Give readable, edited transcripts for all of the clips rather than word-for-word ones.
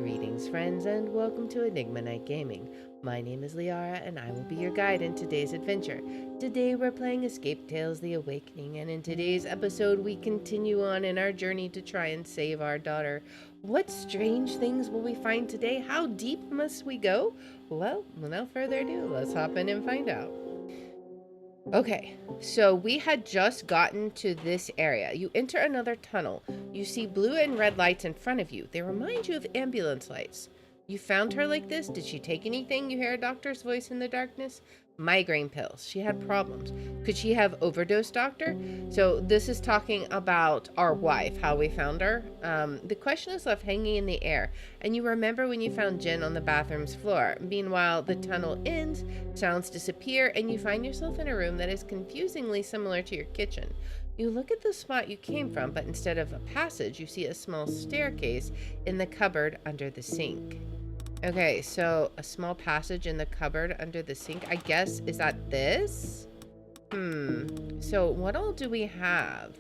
Greetings, friends, and welcome to Enigma Night Gaming. My name is Liara, and I will be your guide in today's adventure. Today, we're playing Escape Tales The Awakening, and in today's episode, we continue on in our journey to try and save our daughter. What strange things will we find today? How deep must we go? Well, without further ado, let's hop in and find out. Okay, so we had just gotten to this area. You enter another tunnel. You see blue and red lights in front of you. They remind you of ambulance lights. You found her like this? Did she take anything? You hear a doctor's voice in the darkness. Migraine pills. She had problems. Could she have overdosed, doctor? So this is talking about our wife, how we found her. The question is left hanging in the air. And you remember when you found Jen on the bathroom's floor. Meanwhile, the tunnel ends, sounds disappear, and you find yourself in a room that is confusingly similar to your kitchen. You look at the spot you came from, but instead of a passage, you see a small staircase in the cupboard under the sink. Okay, so a small passage in the cupboard under the sink. I guess, is that this? So what all do we have?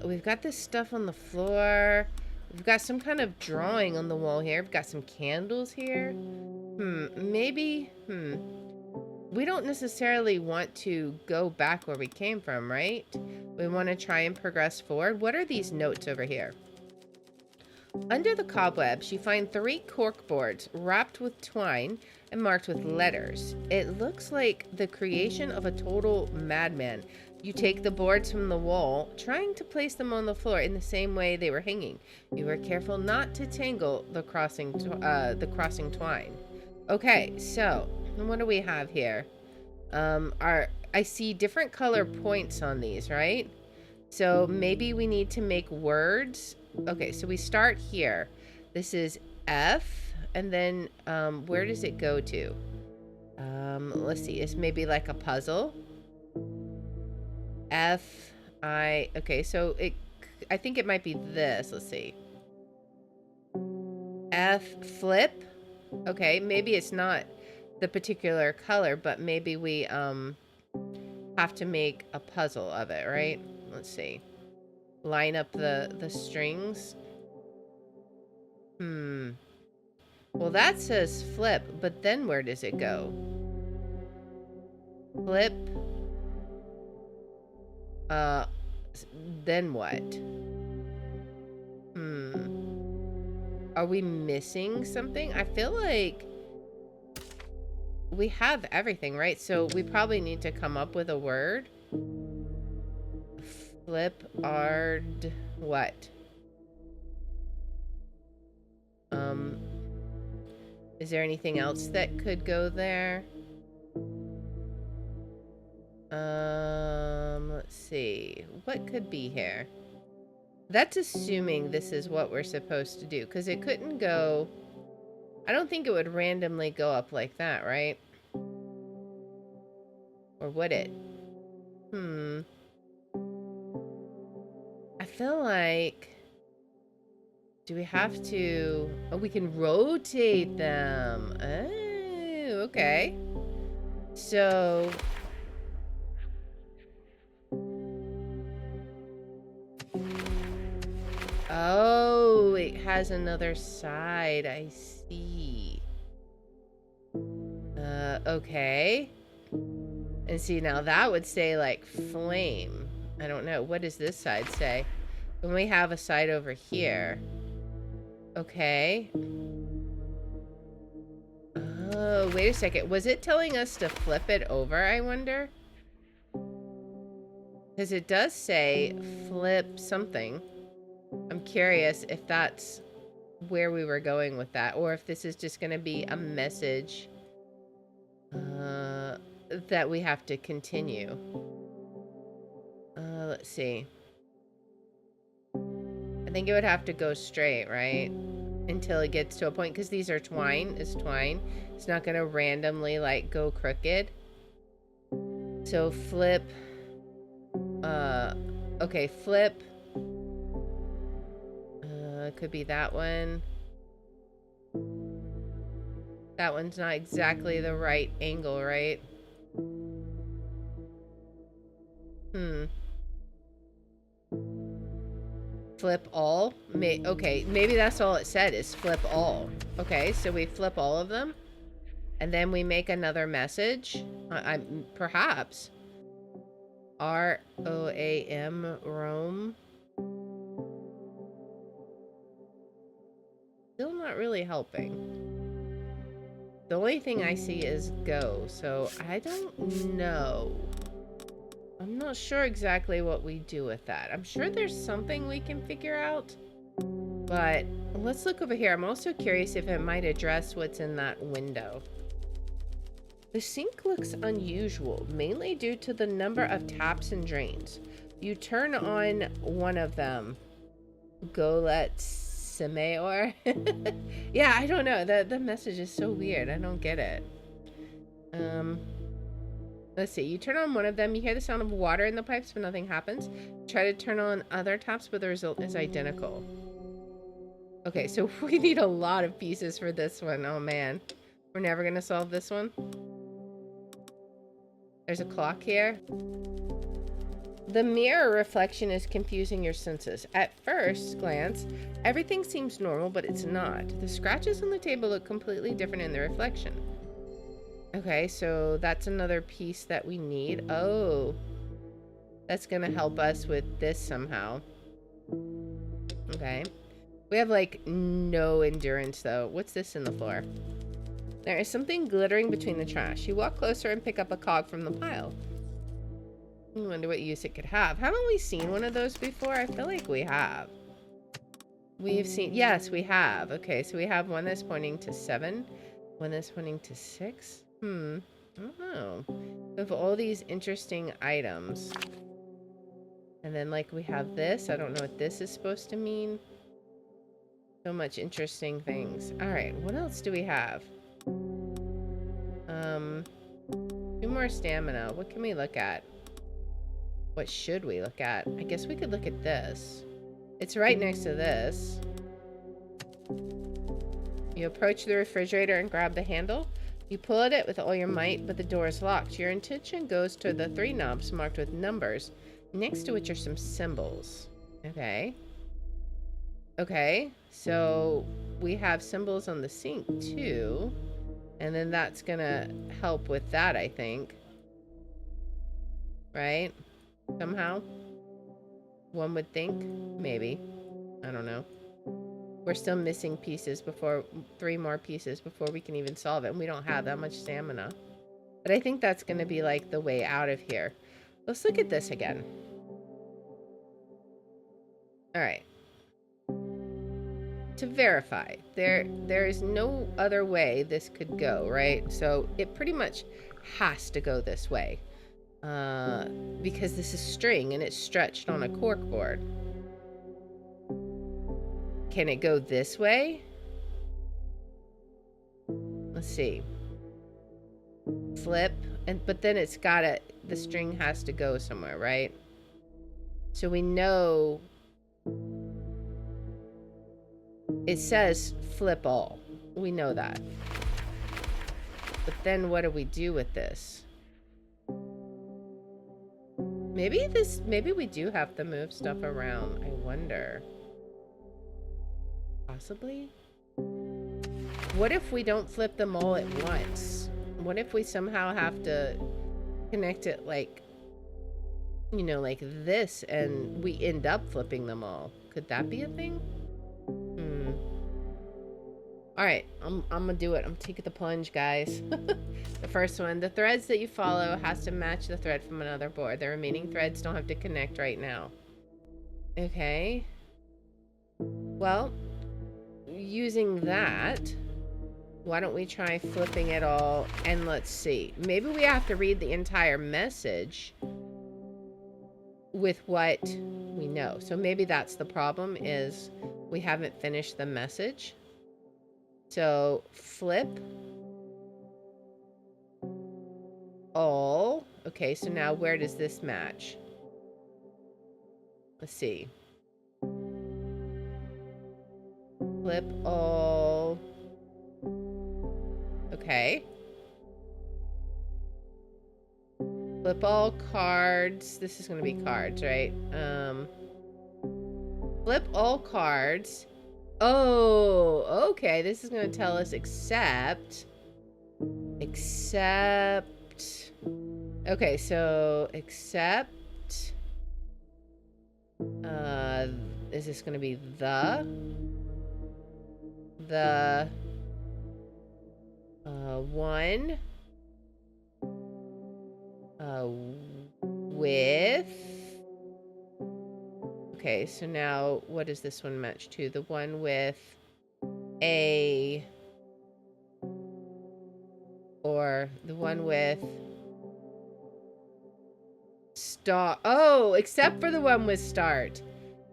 We've got this stuff on the floor. We've got some kind of drawing on the wall here. We've got some candles here. Maybe, we don't necessarily want to go back where we came from, right? We want to try and progress forward. What are these notes over here? Under the cobwebs, you find 3 cork boards wrapped with twine and marked with letters. It looks like the creation of a total madman. You take the boards from the wall, trying to place them on the floor in the same way they were hanging. You were careful not to tangle the crossing twine. Okay, so what do we have here? I see different color points on these, right? So maybe we need to make words. Okay, so we start here. This is F, and then where does it go to? Let's see. It's maybe like a puzzle. F, I. Okay, so I think it might be this. Let's see. F, flip. Okay, maybe it's not the particular color, but maybe we have to make a puzzle of it, right? Let's see. Line up the strings. Well, that says flip, but then where does it go? Flip. Then what? Are we missing something? I feel like we have everything, right? So we probably need to come up with a word. Flip, ard, what? Is there anything else that could go there? Let's see. What could be here? That's assuming this is what we're supposed to do, because it couldn't go... I don't think it would randomly go up like that, right? Or would it? I feel like... Do we have to... Oh, we can rotate them. Oh, okay. So... Oh, it has another side. I see. Okay. And see, now that would say, like, flame. I don't know. What does this side say? When we have a side over here... Okay. Oh, wait a second. Was it telling us to flip it over, I wonder? Because it does say flip something. I'm curious if that's where we were going with that, or if this is just going to be a message that we have to continue. Let's see. I think it would have to go straight, right? Until it gets to a point, because these are twine. It's twine. It's not going to randomly, like, go crooked. So flip. Okay, flip. Could be that one. That one's not exactly the right angle, right? Flip all? Okay, maybe that's all it said is flip all. Okay, so we flip all of them. And then we make another message. Perhaps. R-O-A-M, Rome. Still not really helping. The only thing I see is go, so I don't know. I'm not sure exactly what we do with that. I'm sure there's something we can figure out. But let's look over here. I'm also curious if it might address what's in that window. The sink looks unusual, mainly due to the number of taps and drains. You turn on one of them. Golet Semeor? Yeah, I don't know. The message is so weird. I don't get it. Let's see. You turn on one of them, you hear the sound of water in the pipes, but nothing happens. Try to turn on other taps, but the result is identical. Okay, so we need a lot of pieces for this one. Oh, man. We're never going to solve this one. There's a clock here. The mirror reflection is confusing your senses. At first glance, everything seems normal, but it's not. The scratches on the table look completely different in the reflection. Okay, so that's another piece that we need. Oh, that's gonna help us with this somehow. Okay. We have, like, no endurance, though. What's this in the floor? There is something glittering between the trash. You walk closer and pick up a cog from the pile. I wonder what use it could have. Haven't we seen one of those before? I feel like we have. We've seen... Yes, we have. Okay, so we have one that's pointing to 7. One that's pointing to 6. I don't know. We have all these interesting items. And then, like, we have this. I don't know what this is supposed to mean. So much interesting things. Alright, what else do we have? 2 more stamina. What can we look at? What should we look at? I guess we could look at this. It's right next to this. You approach the refrigerator and grab the handle. You pull at it with all your might, but the door is locked. Your attention goes to the 3 knobs marked with numbers, next to which are some symbols. Okay. Okay, so we have symbols on the sink too. And then that's gonna help with that, I think. Right? Somehow? One would think. Maybe. I don't know. We're still missing pieces before... 3 more pieces before we can even solve it. And we don't have that much stamina. But I think that's gonna be, like, the way out of here. Let's look at this again. Alright. To verify, there is no other way this could go, right? So it pretty much has to go this way. Because this is string and it's stretched on a cork board. Can it go this way? Let's see. Flip, but then it's gotta, the string has to go somewhere, right? So we know it says flip all. We know that. But then what do we do with this? Maybe we do have to move stuff around. I wonder. Possibly? What if we don't flip them all at once? What if we somehow have to connect it like, you know, like this and we end up flipping them all? Could that be a thing? Alright, I'm gonna do it. I'm taking the plunge, guys. The first one. The threads that you follow has to match the thread from another board. The remaining threads don't have to connect right now. Okay. Well, using that, why don't we try flipping it all and let's see. Maybe we have to read the entire message with what we know. So maybe that's the problem, is we haven't finished the message. So flip all. Okay, so now where does this match? Let's see. Flip all. Okay. Flip all cards. This is going to be cards, right? Flip all cards. Oh, okay. This is going to tell us except. Okay, so except. Is this going to be the one with. Okay, so now what does this one match to? The one with a, or the one with start. Oh, except for the one with start.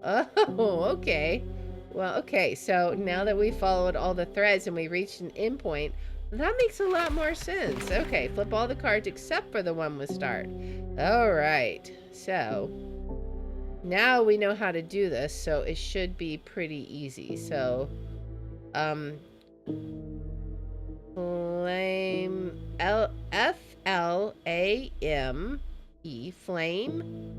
Oh, okay. Well, okay, so now that we followed all the threads and we reached an endpoint, that makes a lot more sense. Okay, flip all the cards except for the one with start. All right, so now we know how to do this, so it should be pretty easy. So, flame, F-L-A-M-E, flame.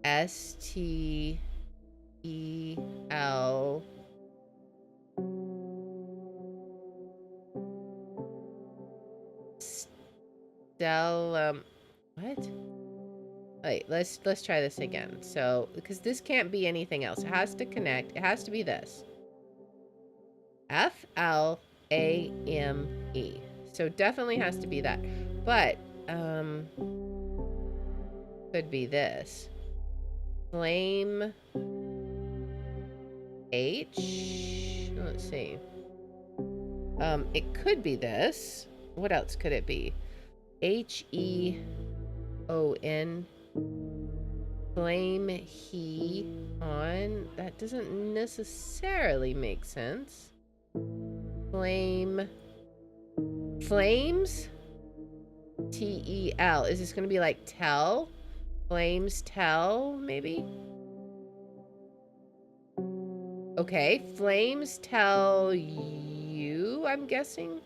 S-T-E-L. What? Wait, let's try this again. So, because this can't be anything else. It has to connect. It has to be this. F-L-A-M-E. So definitely has to be that. But, could be this. Flame H. Let's see. It could be this. What else could it be? H-E-O-N. Flame he on. That doesn't necessarily make sense. Flame. Flames? T-E-L. Is this going to be like tell? Flames tell, maybe? Okay, flames tell you, I'm guessing?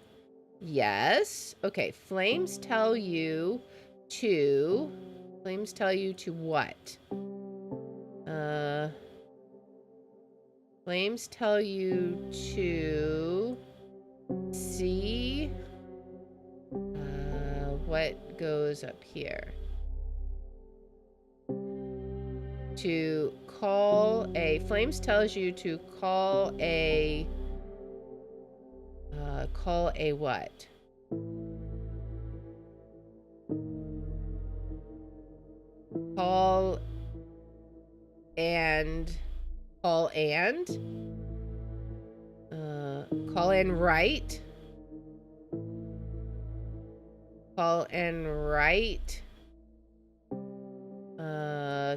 Yes. Okay, flames tell you to... Flames tell you to what? Flames tell you to see what goes up here. To call a... Flames tells you to call a... call a what? Call and... Call and? Call and write? Call and write?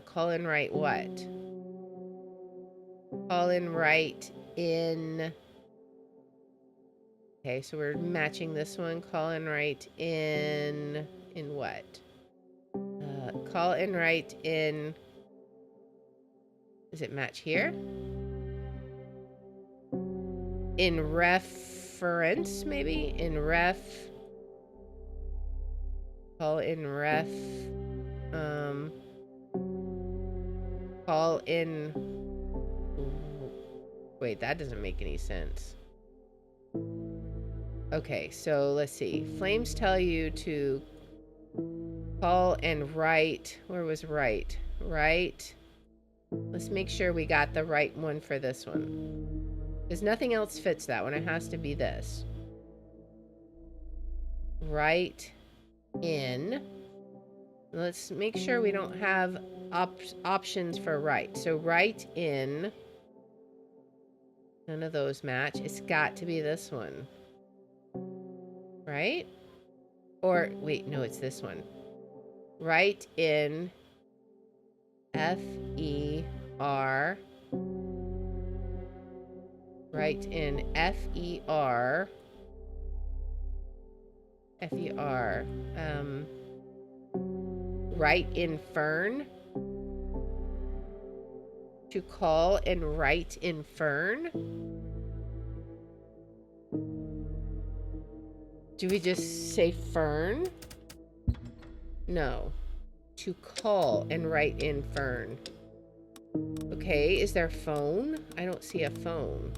Call and write what? Call and write in... Okay, so we're matching this one. Call and write in... In what? Call and write in... Does it match here? In reference, maybe? In ref... Call in ref... Call in... Wait, that doesn't make any sense. Okay, so let's see. Flames tell you to call and write. Where was write? Write. Let's make sure we got the right one for this one. Because nothing else fits that one. It has to be this. Write in. Let's make sure we don't have options for write. So write in. None of those match. It's got to be this one. Right? Or, wait, no, it's this one. Write in F-E-R. Write in F-E-R. F-E-R. Write in fern. To call and write in fern. Do we just say fern? No. To call and write in fern. Okay, is there a phone? I don't see a phone.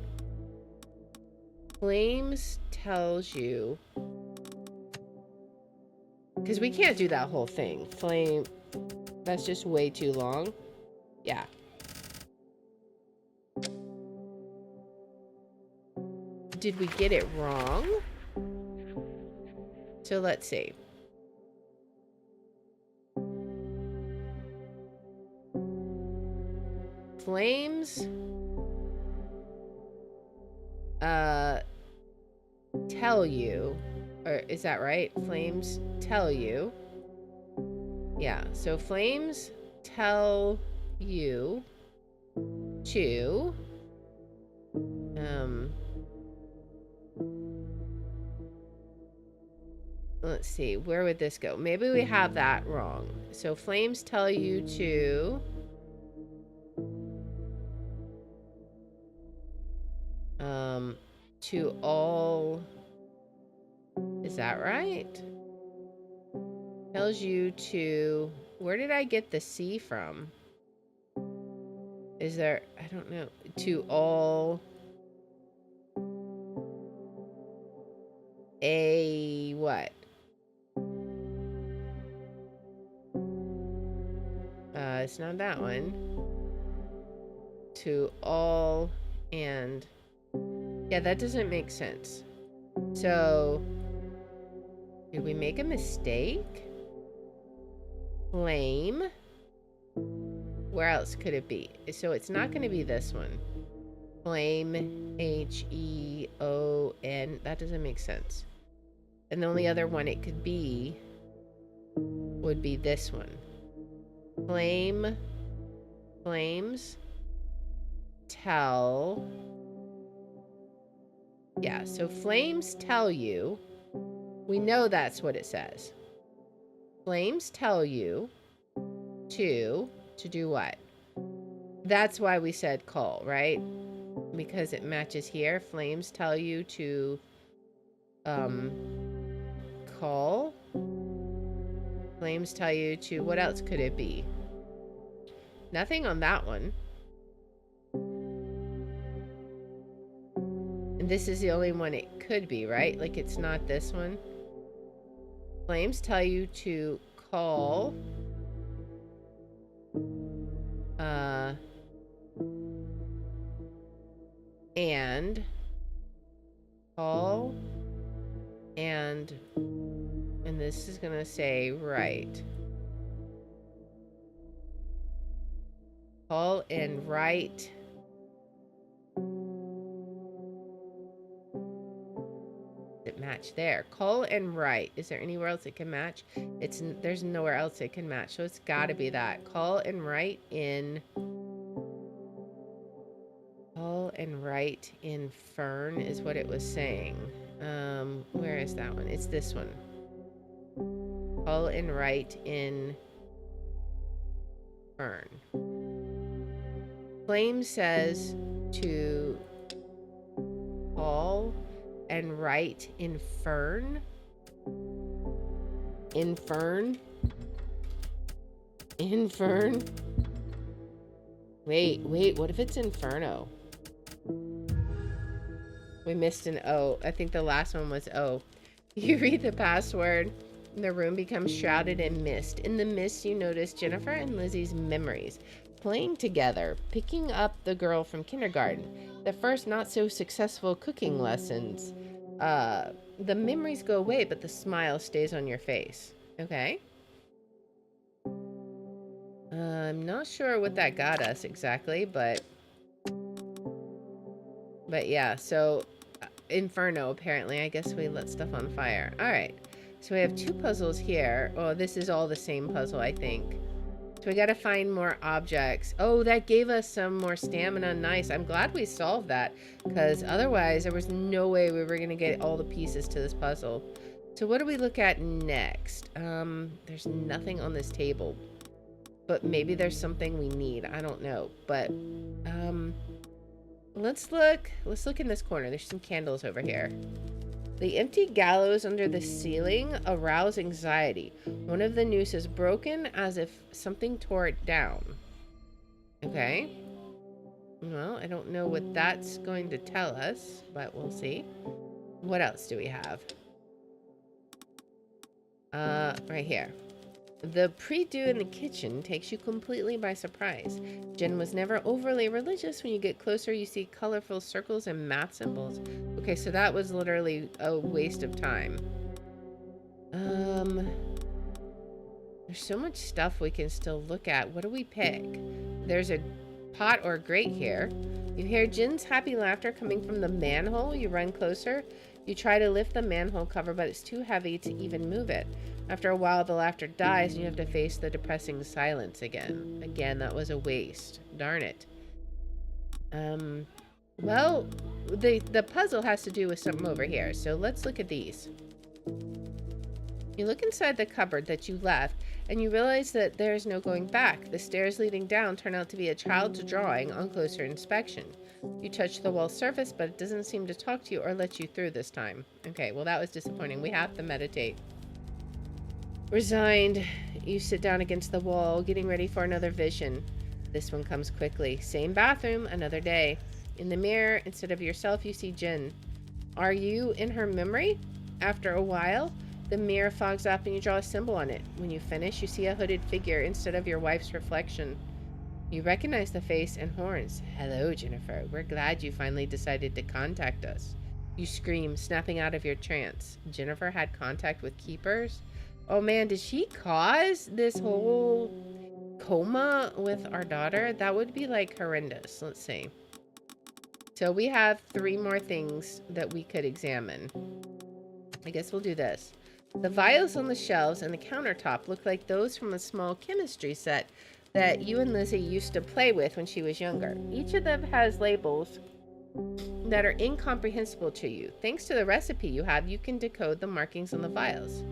Flames tells you... Because we can't do that whole thing. Flame... That's just way too long. Yeah. Did we get it wrong? So let's see. Flames tell you, or is that right? Flames tell you. Yeah, so flames tell you to let's see, where would this go? Maybe we have that wrong. So flames tell you to all, is that right? Tells you to, where did I get the C from? Is there, I don't know, to all a what? It's not that one. To all and, yeah, that doesn't make sense. So, did we make a mistake? Flame. Where else could it be? So it's not going to be this one. Flame, H-E-O-N. That doesn't make sense. And the only other one it could be would be this one. Flame, flames, tell. Yeah, so flames tell you. We know that's what it says. Flames tell you to do what? That's why we said call, right? Because it matches here. Flames tell you to call. Flames tell you to, what else could it be? Nothing on that one. And this is the only one it could be, right? Like it's not this one. Flames tell you to call and call and this is gonna say write. Call and write. It match there. Call and write. Is there anywhere else it can match? There's nowhere else it can match, so it's got to be that. Call and write in. Call and write in fern is what it was saying. Where is that one? It's this one. Call and write in fern. Flame says to call and write in fern. In fern. In fern. Wait, what if it's inferno? We missed an O. I think the last one was O. You read the password, and the room becomes shrouded in mist. In the mist, you notice Jennifer and Lizzie's memories, playing together, picking up the girl from kindergarten, the first not so successful cooking lessons. The memories go away, but the smile stays on your face. Okay. I'm not sure what that got us exactly, but yeah, so Inferno, apparently. I guess we lit stuff on fire. All right. So we have two puzzles here. Oh, this is all the same puzzle, I think. So we got to find more objects. Oh, that gave us some more stamina. Nice. I'm glad we solved that, because otherwise there was no way we were going to get all the pieces to this puzzle. So what do we look at next? There's nothing on this table, but maybe there's something we need. I don't know, but let's look in this corner. There's some candles over here. The empty gallows under the ceiling arouse anxiety. One of the nooses broken as if something tore it down. Okay. Well, I don't know what that's going to tell us, but we'll see. What else do we have? Right here. The pre-do in the kitchen takes you completely by surprise. Jen was never overly religious. When you get closer, you see colorful circles and math symbols. Okay, so that was literally a waste of time. There's so much stuff we can still look at. What do we pick? There's a pot or grate here. You hear Jin's happy laughter coming from the manhole. You run closer. You try to lift the manhole cover, but it's too heavy to even move it. After a while, the laughter dies, and you have to face the depressing silence again. Again, that was a waste. Darn it. Well, the puzzle has to do with something over here, so let's look at these. You look inside the cupboard that you left, and you realize that there's no going back. The stairs leading down turn out to be a child's drawing on closer inspection. You touch the wall surface, but it doesn't seem to talk to you or let you through this time. Okay, well, that was disappointing. We have to meditate. Resigned, you sit down against the wall, getting ready for another vision. This one comes quickly. Same bathroom, another day. In the mirror, instead of yourself, you see Jin. Are you in her memory? After a while, the mirror fogs up and you draw a symbol on it. When you finish, you see a hooded figure instead of your wife's reflection. You recognize the face and horns. Hello, Jennifer. We're glad you finally decided to contact us. You scream, snapping out of your trance. Jennifer had contact with keepers? Oh man, did she cause this whole coma with our daughter? That would be like horrendous. Let's see. So we have 3 more things that we could examine. I guess we'll do this. The vials on the shelves and the countertop look like those from a small chemistry set that you and Lizzie used to play with when she was younger. Each of them has labels that are incomprehensible to you. Thanks to the recipe you have, you can decode the markings on the vials.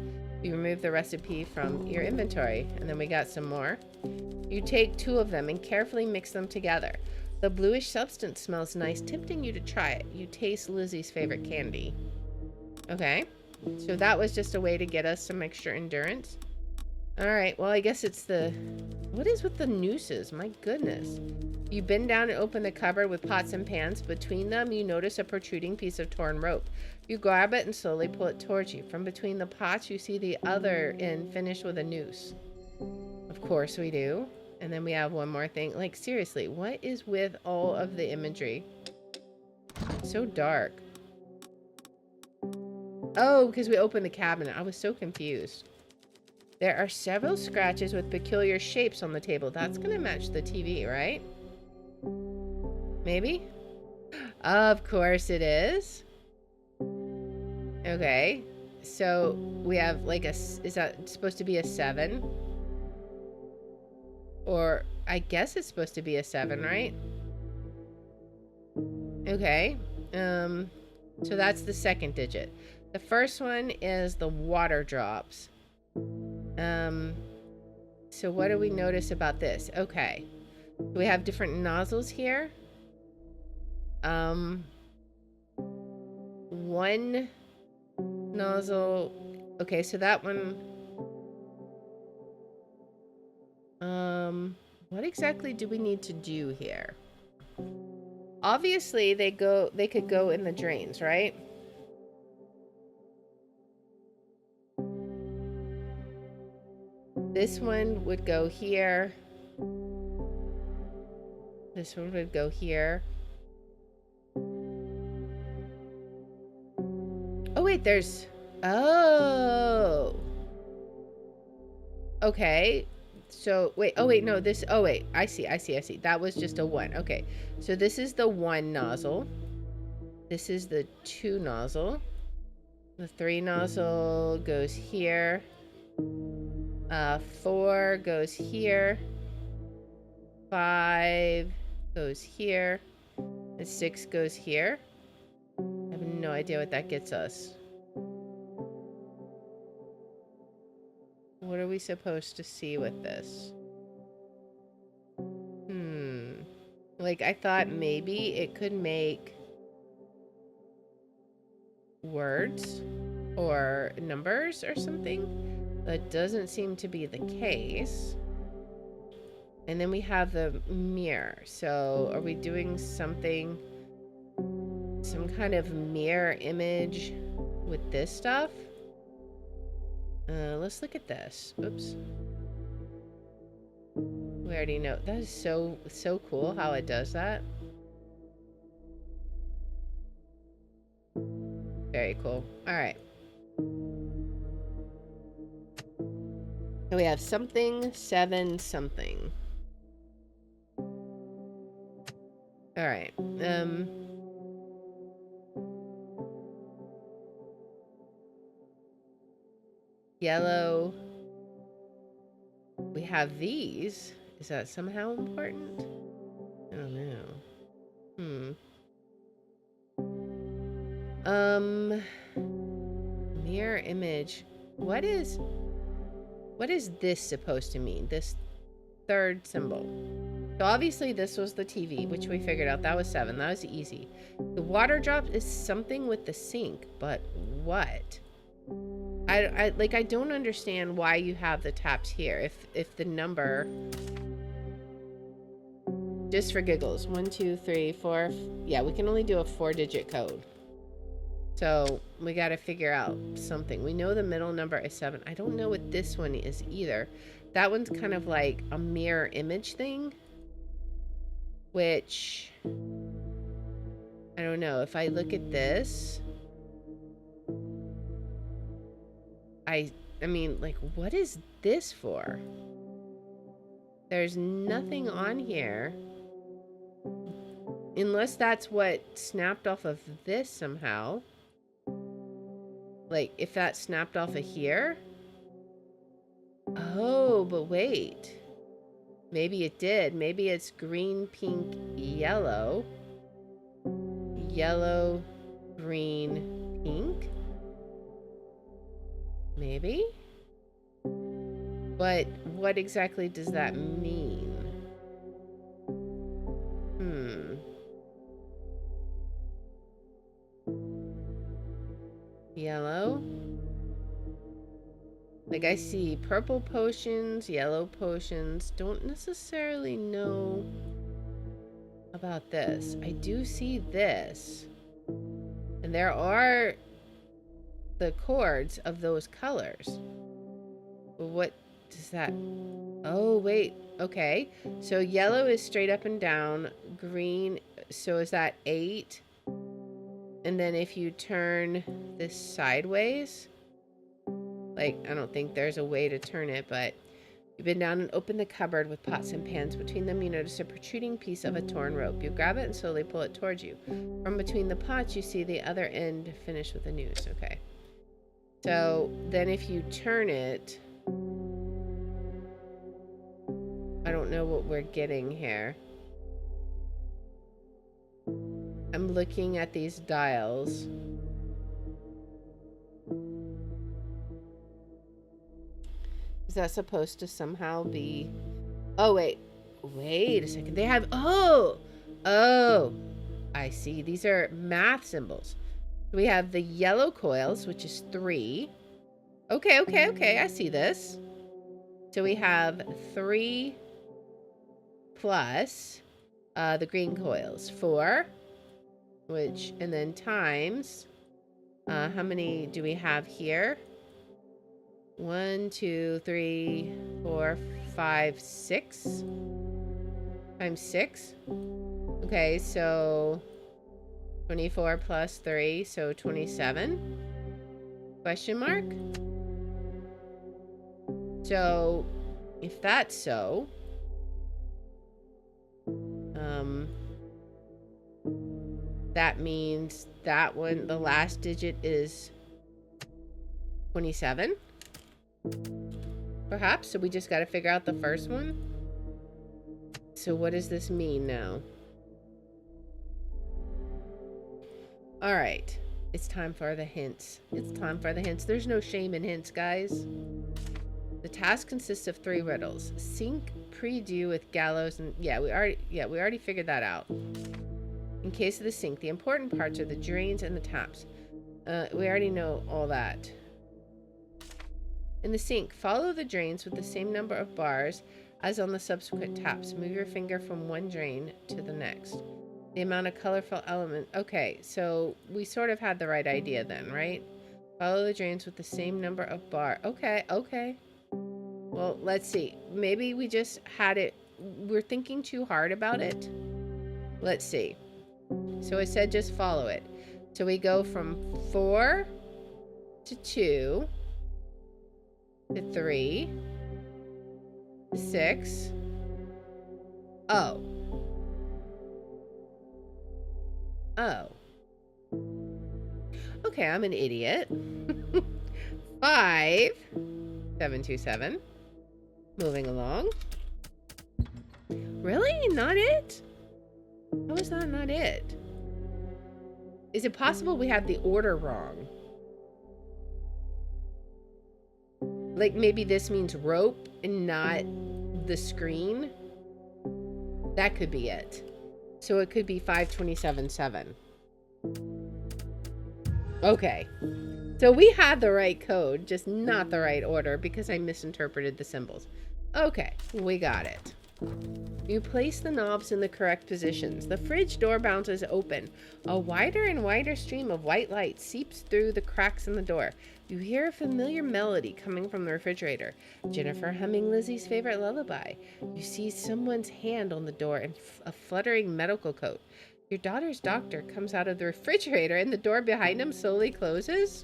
You remove the recipe from your inventory, and then we got some more. You take 2 of them and carefully mix them together. The bluish substance smells nice, tempting you to try it. You taste Lizzie's favorite candy. Okay, so that was just a way to get us some extra endurance. Alright, well, I guess it's the... What is with the nooses? My goodness. You bend down and open the cupboard with pots and pans. Between them, you notice a protruding piece of torn rope. You grab it and slowly pull it towards you. From between the pots, you see the other end finished with a noose. Of course we do. And then we have one more thing. Like, seriously, what is with all of the imagery? So dark. Oh, because we opened the cabinet. I was so confused. There are several scratches with peculiar shapes on the table. That's going to match the TV, right? Maybe? Of course it is. Okay. So we have like a... Is that supposed to be a 7? Or I guess it's supposed to be a 7, right? Okay. So that's the second digit. The first one is the water drops. So what do we notice about this? Okay. We have different nozzles here. One nozzle. Okay, so that one. What exactly do we need to do here? Obviously, they could go in the drains, right? This one would go here. This one would go here. Oh, wait, there's... Oh. Okay. So, wait. Oh, wait, no, this... Oh, wait. I see. That was just a 1. Okay. So this is the 1 nozzle. This is the 2 nozzle. The 3 nozzle goes here. 4 goes here. 5 goes here. And 6 goes here. I have no idea what that gets us. What are we supposed to see with this? Like, I thought maybe it could make words or numbers or something. That doesn't seem to be the case. And then we have the mirror. So are we doing something, some kind of mirror image with this stuff? Let's look at this. Oops. We already know. That is so cool how it does that. Very cool. All right. And we have something, 7 something. All right. Yellow. We have these. Is that somehow important? I don't know. Mirror image. What is this supposed to mean? This third symbol. So obviously this was the TV, which we figured out. That was 7. That was easy. The water drop is something with the sink, but what? I don't understand why you have the taps here. If the number, just for giggles, 1, 2, 3, 4. Yeah, we can only do a 4-digit code. So we got to figure out something. We know the middle number is 7. I don't know what this one is either. That one's kind of like a mirror image thing, which I don't know. If I look at this, I mean, like, what is this for? There's nothing on here. Unless that's what snapped off of this somehow. Like, if that snapped off of here. Oh, but wait. Maybe it did. Maybe it's green, pink, yellow. Yellow, green, pink. Maybe? But what exactly does that mean? Yellow? Like, I see purple potions, yellow potions. Don't necessarily know about this. I do see this. And there are the chords of those colors. But what does that... Oh, wait. Okay. So yellow is straight up and down. Green, so is that 8? And then if you turn this sideways, like, I don't think there's a way to turn it, but you bend down and open the cupboard with pots and pans. Between them, you notice a protruding piece of a torn rope. You grab it and slowly pull it towards you. From between the pots, you see the other end finished with a noose. Okay. So then if you turn it, I don't know what we're getting here. I'm looking at these dials. Is that supposed to somehow be... Oh, wait a second. They have... Oh, I see. These are math symbols. We have the yellow coils, which is 3. Okay. I see this. So we have 3 plus the green coils, 4, which, and then times, how many do we have here? 1, 2, 3, 4, 5, 6. Times 6. Okay, so 24 plus 3, so 27. Question mark? So, if that's so, that means that one, the last digit is 27. Perhaps. So we just got to figure out the first one. So what does this mean now? All right. It's time for the hints. There's no shame in hints, guys. The task consists of 3 riddles. Sink, pre-dew with gallows, and we already figured that out. In case of the sink, the important parts are the drains and the taps. We already know all that. In the sink, follow the drains with the same number of bars as on the subsequent taps. Move your finger from one drain to the next. The amount of colorful element. Okay, so we sort of had the right idea then, right? Follow the drains with the same number of bar. Okay, okay. Well, let's see. Maybe we just had it. We're thinking too hard about it. Let's see. So it said just follow it. So we go from 4 to 2 to 3 to 6. Oh. Oh. Okay, I'm an idiot. 5, 7, 2, 7. Moving along. Really? Not it? How is that not it? Is it possible we have the order wrong? Like maybe this means rope and not the screen? That could be it. So it could be 527.7. Okay. So we had the right code, just not the right order because I misinterpreted the symbols. Okay, we got it. You place the knobs in the correct positions. The fridge door bounces open. A wider and wider stream of white light seeps through the cracks in the door. You hear a familiar melody coming from the refrigerator. Jennifer humming Lizzie's favorite lullaby. You see someone's hand on the door and a fluttering medical coat. Your daughter's doctor comes out of the refrigerator and the door behind him slowly closes.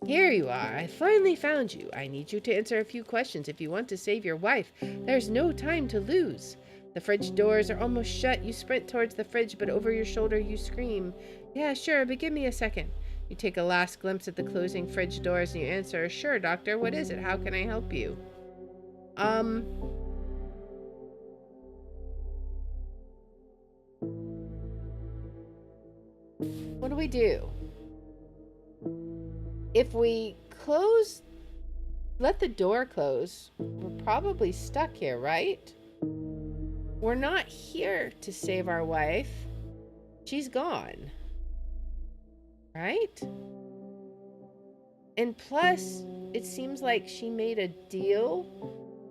Here you are. I finally found you. I need you to answer a few questions if you want to save your wife. There's no time to lose. The fridge doors are almost shut. You sprint towards the fridge, but over your shoulder you scream. Yeah, sure, but give me a second. You take a last glimpse at the closing fridge doors and you answer, sure, doctor, what is it? How can I help you? What do we do? If we let the door close, we're probably stuck here, right? We're not here to save our wife. She's gone. Right? And plus, it seems like she made a deal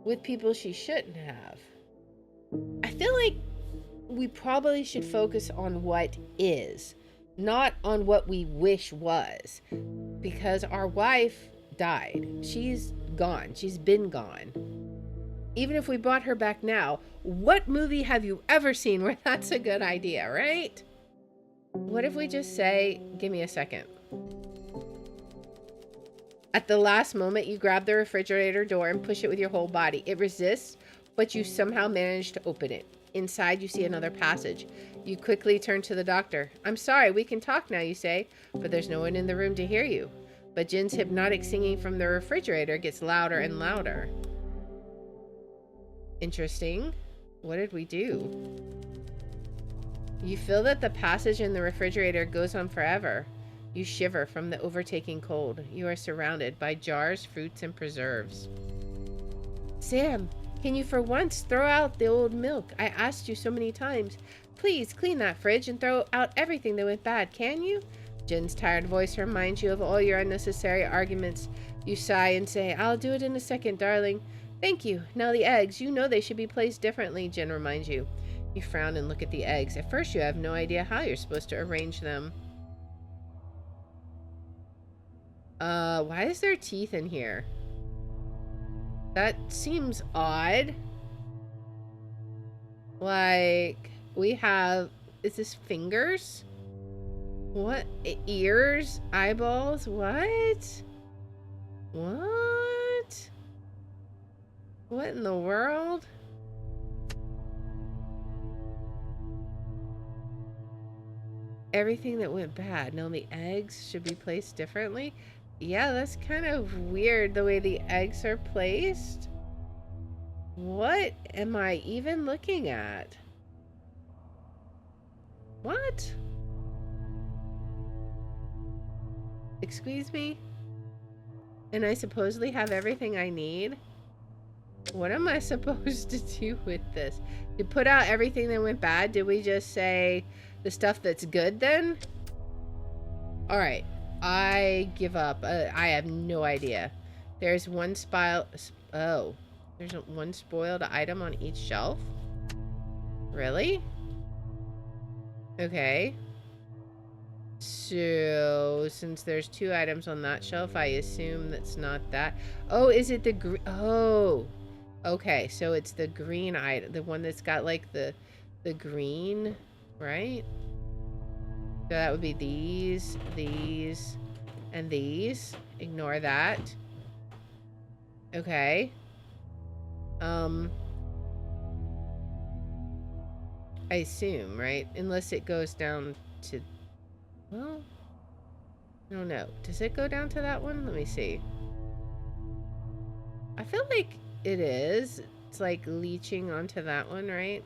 with people she shouldn't have. I feel like we probably should focus on what is, not on what we wish was. Because our wife died. She's gone. She's been gone. Even if we brought her back now, what movie have you ever seen where that's a good idea, right? What if we just say, give me a second. At the last moment, you grab the refrigerator door and push it with your whole body. It resists, but you somehow manage to open it. Inside, you see another passage. You quickly turn to the doctor. I'm sorry, we can talk now, you say, but there's no one in the room to hear you. But Jen's hypnotic singing from the refrigerator gets louder and louder. Interesting. What did we do? You feel that the passage in the refrigerator goes on forever. You shiver from the overtaking cold. You are surrounded by jars, fruits, and preserves. Sam, can you for once throw out the old milk? I asked you so many times. Please clean that fridge and throw out everything that went bad, can you? Jen's tired voice reminds you of all your unnecessary arguments. You sigh and say, I'll do it in a second, darling. Thank you. Now the eggs, you know they should be placed differently, Jen reminds you. You frown and look at the eggs. At first you have no idea how you're supposed to arrange them. Why is there teeth in here? That seems odd. Like, we have, is this fingers? What? Ears? Eyeballs? What? What? What in the world? Everything that went bad. Now the eggs should be placed differently. Yeah, that's kind of weird the way the eggs are placed. What am I even looking at? What? Excuse me? And I supposedly have everything I need? What am I supposed to do with this? To put out everything that went bad, did we just say the stuff that's good then? Alright. I give up. I have no idea. There's one oh, there's one spoiled item on each shelf? Really? Okay. So, since there's 2 items on that shelf, I assume that's not that. Oh, is it the green? Oh, okay. So it's the green item, the one that's got like the green, right? So that would be these, and these. Ignore that. Okay. I assume, right? Unless it goes down to, well, I don't know. Does it go down to that one? Let me see. I feel like it is. It's like leeching onto that one, right?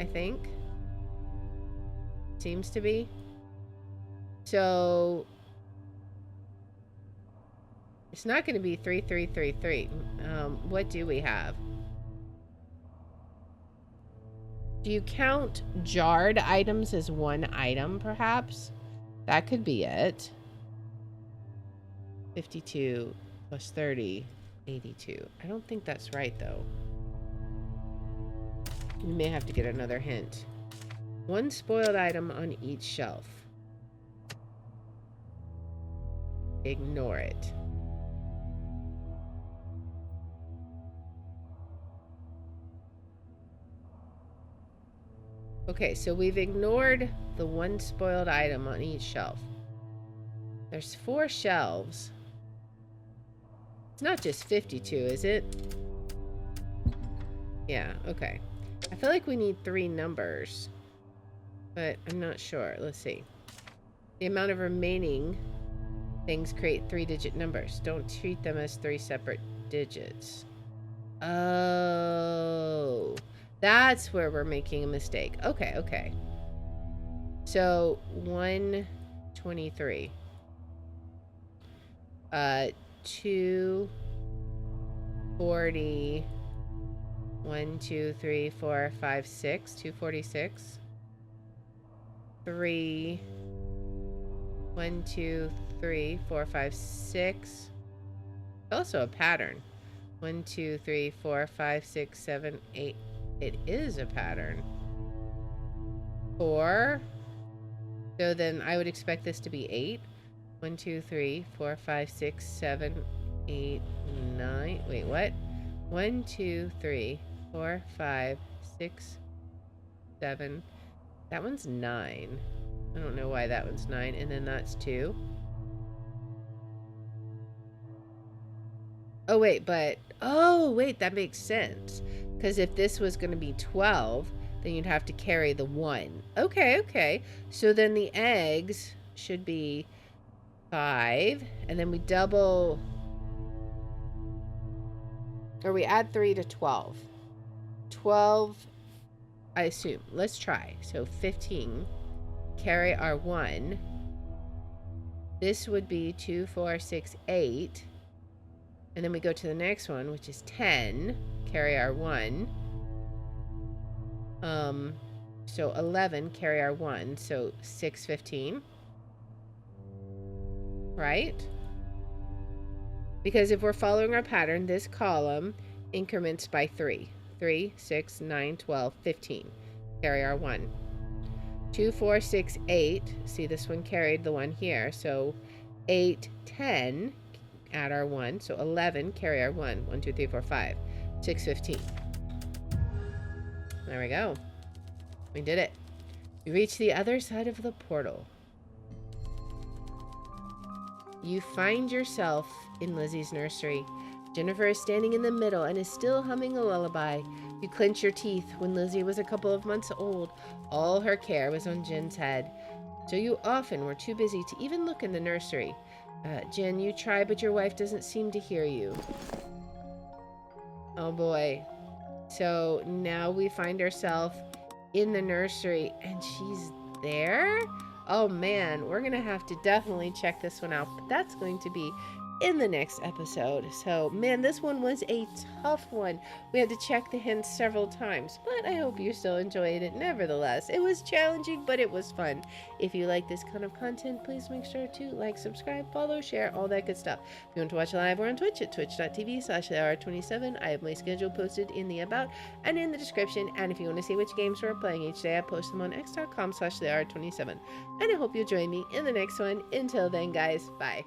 I think. Seems to be. So it's not going to be 3333. What do we have? Do you count jarred items as one item, perhaps? That could be it. 52 plus 30, 82. I don't think that's right, though. We may have to get another hint. One spoiled item on each shelf. Ignore it. Okay, so we've ignored the one spoiled item on each shelf. There's 4 shelves. It's not just 52, is it? Yeah, okay. I feel like we need 3 numbers, but I'm not sure. Let's see. The amount of remaining things create 3-digit numbers. Don't treat them as 3 separate digits. Oh, that's where we're making a mistake. Okay, okay. So 123. 240. 1, 2, 3, 4, 5, 6. 246. 3. 1, 2, 3, 4, 5, 6. Also a pattern. 1, 2, 3, 4, 5, 6, 7, 8. It is a pattern. 4. So then I would expect this to be 8. 1, 2, 3, 4, 5, 6, 7, 8, 9. Wait, what? 1, 2, 3, 4, 5, 6, 7. That one's 9. I don't know why that one's 9. And then that's 2. Oh, wait, but... Oh, wait, that makes sense. Because if this was going to be 12, then you'd have to carry the 1. Okay, okay. So then the eggs should be 5. And then we double... Or we add 3 to 12. 12, I assume. Let's try. So 15. Carry our 1. This would be 2, 4, 6, 8. And then we go to the next one, which is 10. Carry our 1. So 11, carry our 1. So 6, 15. Right? Because if we're following our pattern, this column increments by 3. 3, 6, 9, 12, 15. Carry our 1. 2, 4, 6, 8. See, this one carried the 1 here. So 8, 10. Add our 1. So 11, carry our 1. 1, 2, 3, 4, 5. 6, 15. There we go. We did it. We reached the other side of the portal. You find yourself in Lizzie's nursery. Jennifer is standing in the middle and is still humming a lullaby. You clench your teeth. When Lizzie was a couple of months old, all her care was on Jen's head. So you often were too busy to even look in the nursery. Jen, you try, but your wife doesn't seem to hear you. Oh boy. So now we find ourselves in the nursery and she's there? Oh man, we're gonna have to definitely check this one out. But that's going to be in the next episode. So, man, this one was a tough one. We had to check the hints several times, but I hope you still enjoyed it nevertheless. It was challenging, but it was fun. If you like this kind of content, please make sure to like, subscribe, follow, share, all that good stuff. If you want to watch live, we're on Twitch at twitch.tv/LR27. I have my schedule posted in the About and in the description. And if you want to see which games we're playing each day, I post them on x.com/LR27. And I hope you'll join me in the next one. Until then, guys, bye.